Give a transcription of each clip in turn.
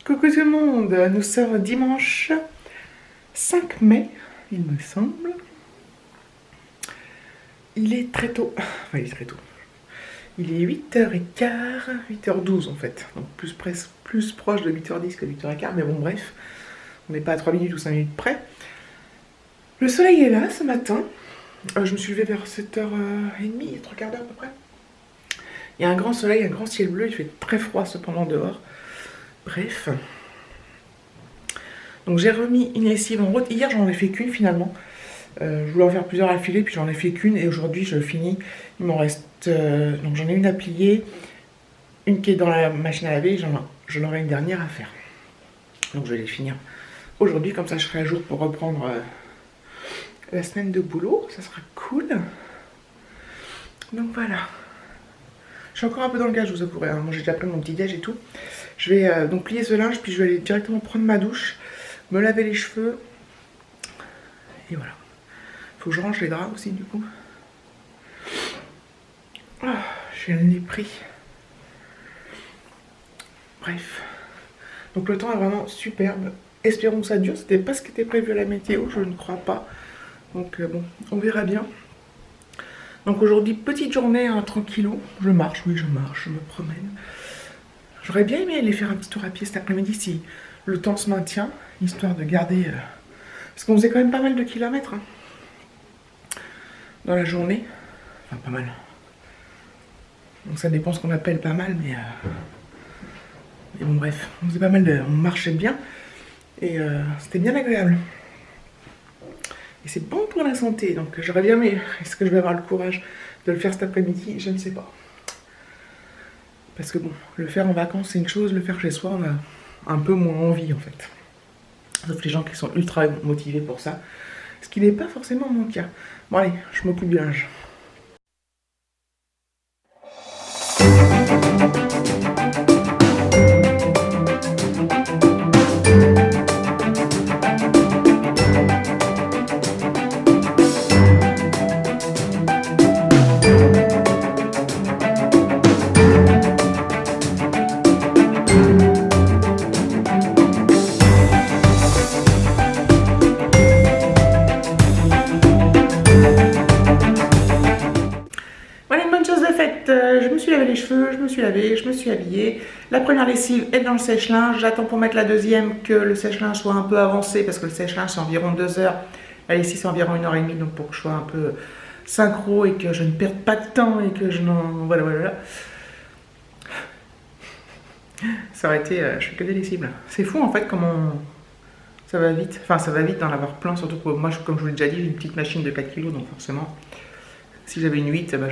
Coucou tout le monde, nous sommes dimanche 5 mai, il me semble. Il est très tôt, enfin il est très tôt. Il est 8h15, 8h12 en fait, donc plus proche de 8h10 que 8h15, mais bon bref, on n'est pas à 3 minutes ou 5 minutes près. Le soleil est là ce matin, je me suis levée vers 7h30, 3 quarts d'heure à peu près. Il y a un grand soleil, un grand ciel bleu, il fait très froid cependant dehors. Bref. Donc j'ai remis une lessive en route. Hier j'en ai fait qu'une finalement. Je voulais en faire plusieurs à filer, puis j'en ai fait qu'une et aujourd'hui je finis. Il m'en reste. Donc j'en ai une à plier, une qui est dans la machine à laver, j'en aurai une dernière à faire. Donc je vais les finir aujourd'hui, comme ça je serai à jour pour reprendre la semaine de boulot. Ça sera cool. Donc voilà. Je suis encore un peu dans le gaz, je vous avouerai. Moi j'ai déjà pris mon petit déj et tout. Je vais donc plier ce linge, puis je vais aller directement prendre ma douche, me laver les cheveux. Et voilà. Faut que je range les draps aussi du coup. Oh, j'ai le nez pris. Bref. Donc le temps est vraiment superbe. Espérons que ça dure. C'était pas ce qui était prévu à la météo, je ne crois pas. Donc bon, on verra bien. Donc aujourd'hui, petite journée, hein, tranquillou. Je marche, oui je marche, je me promène. J'aurais bien aimé aller faire un petit tour à pied cet après-midi si le temps se maintient, histoire de garder... Parce qu'on faisait quand même pas mal de kilomètres hein, dans la journée. Enfin, pas mal. Donc ça dépend ce qu'on appelle pas mal, mais bon bref, on faisait pas mal de... On marchait bien et c'était bien agréable. Et c'est bon pour la santé, donc j'aurais bien aimé. Est-ce que je vais avoir le courage de le faire cet après-midi? Je ne sais pas. Parce que bon, le faire en vacances c'est une chose, le faire chez soi on a un peu moins envie en fait. Sauf les gens qui sont ultra motivés pour ça. Ce qui n'est pas forcément mon cas. Bon allez, je m'occupe du linge. Voilà une bonne chose de faite, je me suis lavé les cheveux, je me suis lavée, je me suis habillée. La première lessive est dans le sèche-linge, j'attends pour mettre la deuxième que le sèche-linge soit un peu avancé parce que le sèche-linge c'est environ 2 heures, la lessive c'est environ 1h30 donc pour que je sois un peu synchro et que je ne perde pas de temps et que je n'en... Voilà. Ça aurait été... je fais que des lessives là. C'est fou en fait comment... Ça va vite, enfin ça va vite d'en avoir plein, surtout que moi comme je vous l'ai déjà dit j'ai une petite machine de 4 kg donc forcément... Si j'avais une 8, ben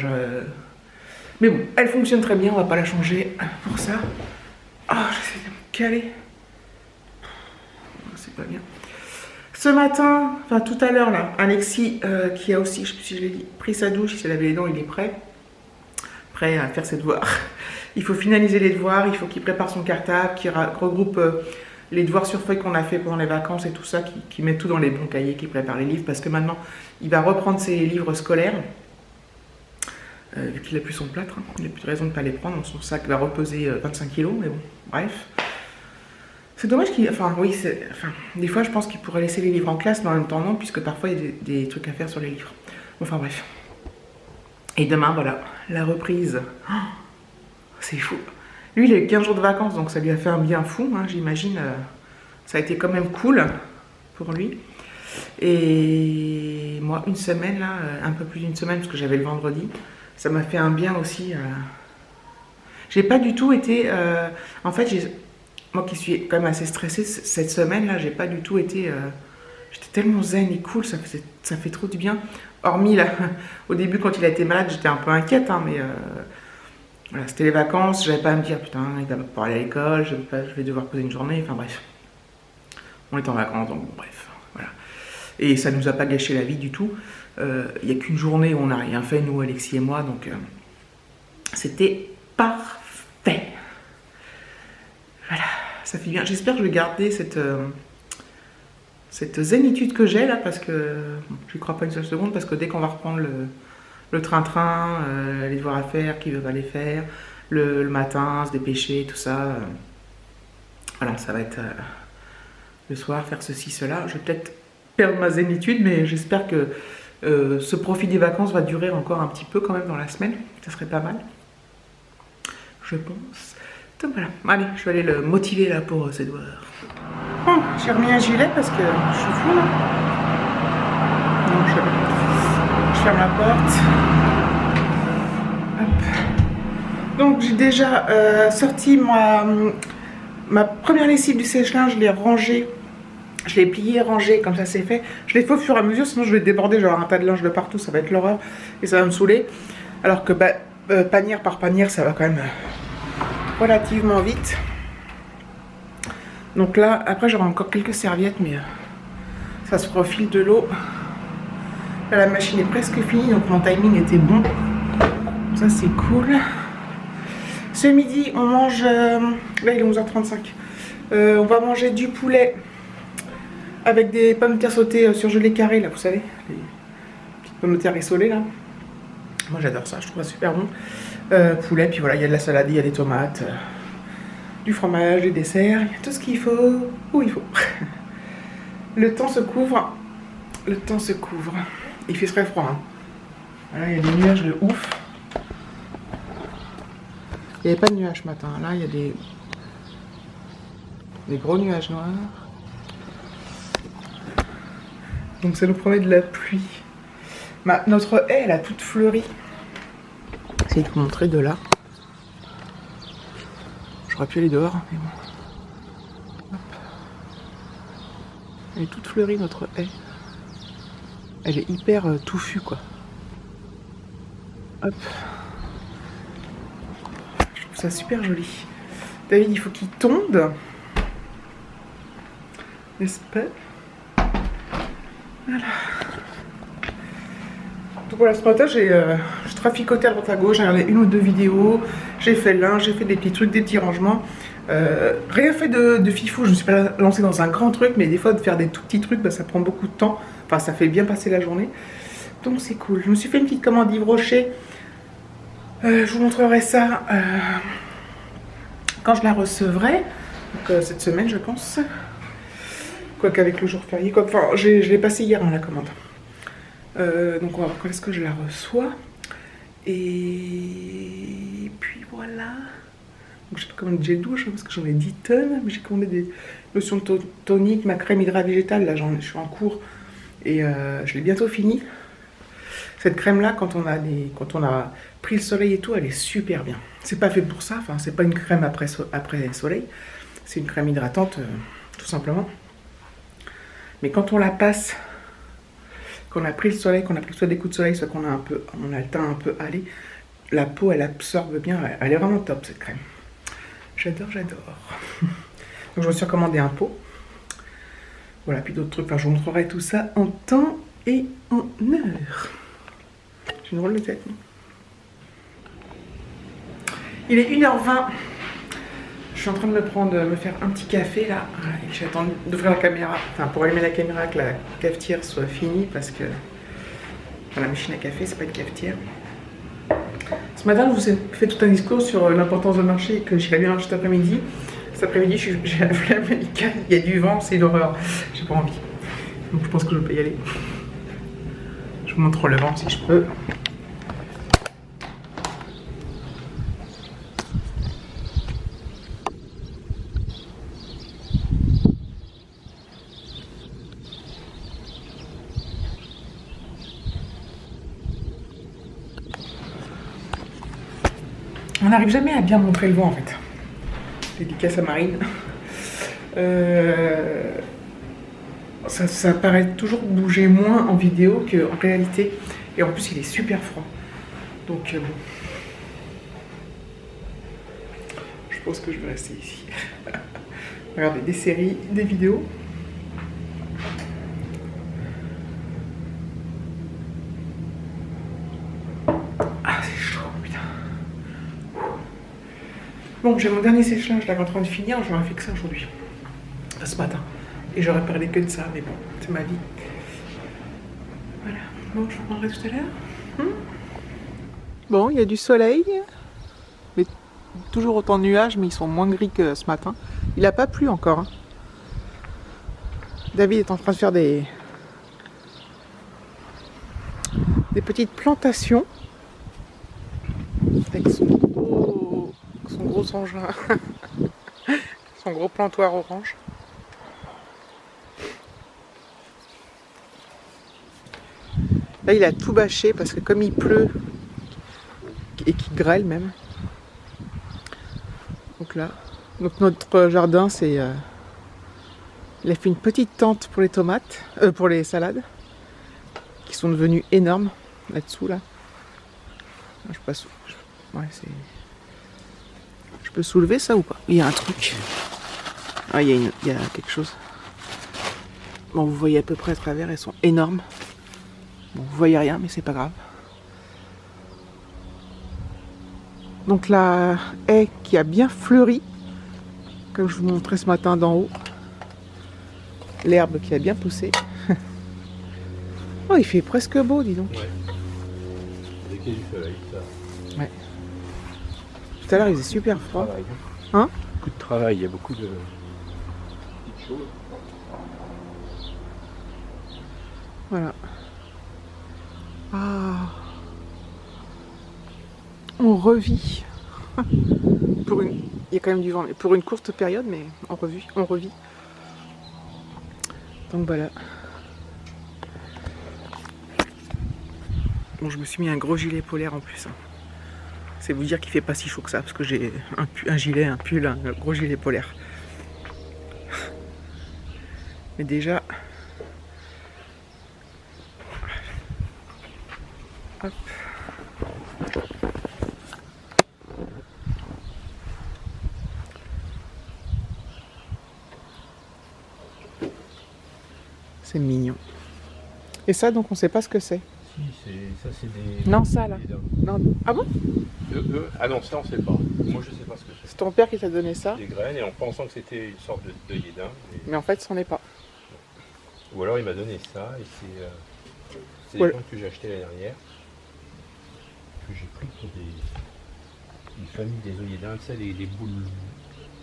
mais bon, elle fonctionne très bien, on va pas la changer pour ça. Ah, j'essaie de me caler. C'est pas bien. Ce matin, enfin tout à l'heure là, Alexis qui a aussi, je sais plus si je l'ai dit, pris sa douche, il s'est lavé les dents, il est prêt à faire ses devoirs. Il faut finaliser les devoirs, il faut qu'il prépare son cartable, qu'il regroupe les devoirs sur feuille qu'on a fait pendant les vacances et tout ça, qu'il met tout dans les bons cahiers, qu'il prépare les livres, parce que maintenant, il va reprendre ses livres scolaires. Vu qu'il n'a plus son plâtre, hein, il n'a plus de raison de ne pas les prendre, donc son sac va repeser 25 kg, mais bon, bref. C'est dommage qu'il... Enfin, oui, des fois je pense qu'il pourrait laisser les livres en classe, mais en même temps non, puisque parfois il y a des trucs à faire sur les livres. Enfin bref. Et demain, voilà, la reprise. Oh, c'est fou. Lui, il a eu 15 jours de vacances, donc ça lui a fait un bien fou, hein, j'imagine. Ça a été quand même cool pour lui. Et moi, une semaine, là, un peu plus d'une semaine, parce que j'avais le vendredi, ça m'a fait un bien aussi. J'ai pas du tout été... en fait, moi qui suis quand même assez stressée, cette semaine-là, j'ai pas du tout été... J'étais tellement zen et cool, ça fait trop du bien. Hormis, là, au début, quand il a été malade, j'étais un peu inquiète, hein, mais... voilà, c'était les vacances, j'avais pas à me dire, putain, il va pas aller à l'école, je vais devoir poser une journée, enfin bref. On est en vacances, donc bon, bref, voilà. Et ça nous a pas gâché la vie du tout. Il n'y a qu'une journée où on n'a rien fait, nous, Alexis et moi, donc c'était parfait. Voilà, ça fait bien. J'espère que je vais garder cette zénitude que j'ai là, parce que je n'y crois pas une seule seconde, parce que dès qu'on va reprendre le train-train, les devoirs à faire, qui veut pas les faire, le matin, se dépêcher, tout ça, Voilà, ça va être le soir, faire ceci, cela. Je vais peut-être perdre ma zénitude, mais j'espère que ce profit des vacances va durer encore un petit peu quand même dans la semaine. Ça serait pas mal, je pense. Donc voilà, allez, je vais aller le motiver là pour ses devoirs. Oh, j'ai remis un gilet parce que je suis fou là. Non, je ferme la porte. Hop. Donc j'ai déjà sorti ma première lessive du sèche-linge, je l'ai rangée. Je l'ai pliée, rangée, comme ça c'est fait. Je l'ai fait au fur et à mesure, sinon je vais déborder, genre un tas de linge de partout, ça va être l'horreur et ça va me saouler. Alors que panière par panière, ça va quand même relativement vite. Donc là, après j'aurai encore quelques serviettes, mais ça se fera au fil de l'eau. Là, la machine est presque finie, donc mon timing était bon. Ça c'est cool. Ce midi, on mange... là il est 11h35. On va manger du poulet avec des pommes de terre sautées surgelées carrées, là, vous savez, les petites pommes de terre rissolées, là. Moi, j'adore ça, je trouve ça super bon. Poulet, puis voilà, il y a de la salade, il y a des tomates, du fromage, des desserts, il y a tout ce qu'il faut, où il faut. Le temps se couvre, le temps se couvre. Il fait très froid, hein. Voilà, il y a des nuages de ouf. Il n'y avait pas de nuages ce matin, là, il y a des gros nuages noirs. Donc ça nous promet de la pluie. Notre haie, elle a toute fleurie. J'essaie de vous montrer de là. J'aurais pu aller dehors, mais bon. Hop. Elle est toute fleurie, notre haie. Elle est hyper touffue, quoi. Hop. Je trouve ça super joli. David, il faut qu'il tombe. N'est-ce pas? Voilà. Donc voilà, ce matin, je traficotais à droite à gauche, j'ai regardé une ou deux vidéos, j'ai fait le linge, j'ai fait des petits trucs, des petits rangements. Rien fait de fifou, je ne me suis pas lancée dans un grand truc, mais des fois de faire des tout petits trucs, bah, ça prend beaucoup de temps. Enfin, ça fait bien passer la journée. Donc c'est cool. Je me suis fait une petite commande Yves Rocher. Je vous montrerai ça quand je la recevrai. Donc cette semaine, je pense. Quoique avec le jour férié, quoi. Enfin, je l'ai passé hier, hein, la commande. Donc on va voir quand est-ce que je la reçois. Et puis voilà. Donc j'ai pas commandé de gel douche, hein, parce que j'en ai 10 tonnes. Mais j'ai commandé des lotions toniques, ma crème hydra végétale. Là, je suis en cours. Et je l'ai bientôt fini. Cette crème là, quand on a pris le soleil et tout, elle est super bien. C'est pas fait pour ça, enfin c'est pas une crème après soleil. C'est une crème hydratante, tout simplement. Mais quand on la passe, qu'on a pris le soleil, qu'on a pris soit des coups de soleil, soit qu'on a le teint un peu allé, la peau elle absorbe bien, elle est vraiment top cette crème. J'adore, j'adore. Donc je me suis recommandé un pot. Voilà, puis d'autres trucs, enfin je vous montrerai tout ça en temps et en heure. J'ai une drôle de tête, non? Il est 1h20. Je suis en train de me faire un petit café là. J'attends d'ouvrir la caméra, enfin pour allumer la caméra, que la cafetière soit finie parce que enfin, la machine à café, c'est pas une cafetière. Ce matin, je vous ai fait tout un discours sur l'importance de marcher, que j'irai bien cet après-midi. Cet après-midi, j'ai la flemme, il y a du vent, c'est l'horreur. J'ai pas envie. Donc je pense que je peux y aller. Je vous montre le vent si je peux. On n'arrive jamais à bien montrer le vent en fait. Dédicace à Marine. Ça paraît toujours bouger moins en vidéo qu'en réalité. Et en plus il est super froid. Donc bon. Je pense que je vais rester ici. Regarder des séries, des vidéos. Bon, j'ai mon dernier sèche-linge là en train de finir, j'aurais fait que ça aujourd'hui. Enfin, ce matin. Et j'aurais parlé que de ça, mais bon, c'est ma vie. Voilà. Bon, je vous reprendrai tout à l'heure. Bon, il y a du soleil. Mais toujours autant de nuages, mais ils sont moins gris que ce matin. Il n'a pas plu encore. Hein. David est en train de faire des petites plantations avec son gros engin, son gros plantoir orange. Là, il a tout bâché parce que comme il pleut et qu'il grêle même. Donc là, notre jardin, c'est... il a fait une petite tente pour les tomates, pour les salades, qui sont devenues énormes là-dessous là. Je passe. Ouais, c'est. Je peux soulever ça ou pas? Il y a un truc. Ah, il y a quelque chose. Bon, vous voyez à peu près à travers, elles sont énormes. Bon, vous voyez rien, mais c'est pas grave. Donc la haie qui a bien fleuri, comme je vous montrais ce matin d'en haut. L'herbe qui a bien poussé. Oh, il fait presque beau, dis donc. Ouais. Dès qu'il y a du soleil, ça. Ouais. Tout à l'heure, il faisait super froid. Hein? Beaucoup de travail, il y a beaucoup de petites choses. Voilà. Ah. On revit. Pour une... Il y a quand même du vent, mais pour une courte période, mais on revit. Donc voilà. Bon, je me suis mis un gros gilet polaire en plus. Hein. C'est vous dire qu'il fait pas si chaud que ça, parce que j'ai un gilet, un pull, un gros gilet polaire. Mais déjà... Hop. C'est mignon. Et ça, donc, on sait pas ce que c'est. Si, ça c'est des... Non, ça, là. Des Non. Ah bon? Ah non, ça on sait pas. Moi je sais pas ce que c'est. C'est ton père qui t'a donné ça? Des graines et en pensant que c'était une sorte de yédin. Mais en fait, c'en est pas. Ou alors il m'a donné ça et c'est des plantes que j'ai achetées l'année dernière. Que j'ai pris pour une famille des œillets tu sais, les boules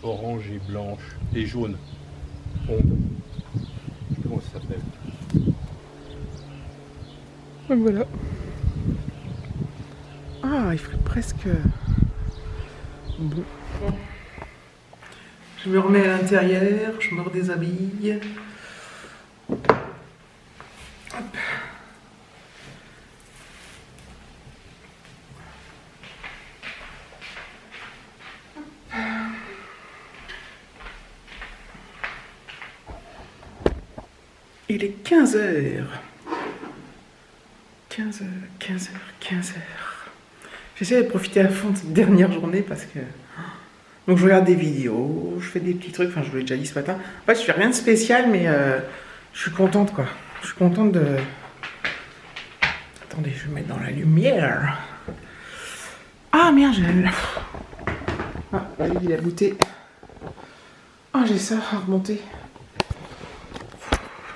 oranges et blanches et jaunes. Rondes. Je sais plus comment ça s'appelle. Donc voilà. Ah, il fait presque bon. Je me remets à l'intérieur, je me redéshabille. Hop. Il est 15h. 15h. J'essaie de profiter à fond de cette dernière journée parce que... Donc je regarde des vidéos, je fais des petits trucs, enfin je vous l'ai déjà dit ce matin. En fait je fais rien de spécial mais je suis contente quoi. Je suis contente de... Attendez, je vais mettre dans la lumière. Ah merde, j'ai la... Ah, il a goûté. Ah j'ai ça à remonter.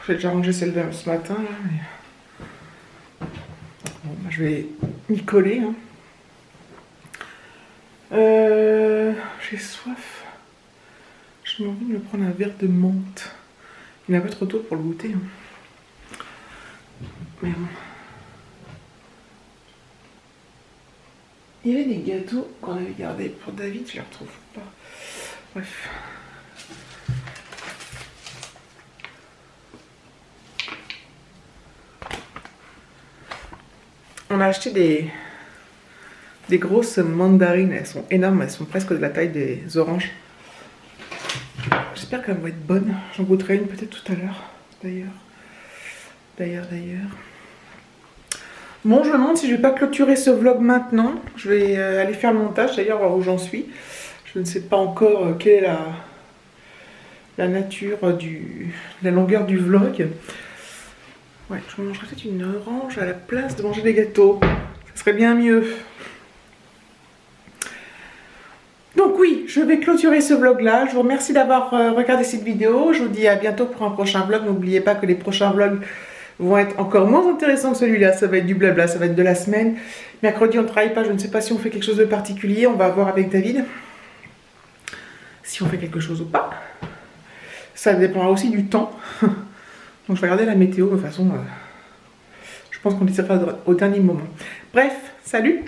J'ai déjà rangé celle de ce matin là, mais... Bon, bah, je vais m'y coller. Hein. J'ai soif. J'ai envie de me prendre un verre de menthe. Il est un peu trop tôt pour le goûter. Hein. Mais bon. Il y avait des gâteaux qu'on avait gardés pour David, je les retrouve pas. Bref. On a acheté des grosses mandarines, elles sont énormes, elles sont presque de la taille des oranges. J'espère qu'elles vont être bonnes. J'en goûterai une peut-être tout à l'heure, d'ailleurs. Bon, je me demande si je vais pas clôturer ce vlog maintenant. Je vais aller faire le montage, d'ailleurs, voir où j'en suis. Je ne sais pas encore quelle est la nature la longueur du vlog. Ouais, je mangerais peut-être une orange à la place de manger des gâteaux. Ça serait bien mieux. Donc oui, je vais clôturer ce vlog-là. Je vous remercie d'avoir regardé cette vidéo. Je vous dis à bientôt pour un prochain vlog. N'oubliez pas que les prochains vlogs vont être encore moins intéressants que celui-là. Ça va être du blabla, ça va être de la semaine. Mercredi, on ne travaille pas. Je ne sais pas si on fait quelque chose de particulier. On va voir avec David. si on fait quelque chose ou pas. Ça dépendra aussi du temps. Donc je vais regarder la météo, de toute façon, je pense qu'on décidera au dernier moment. Bref, salut!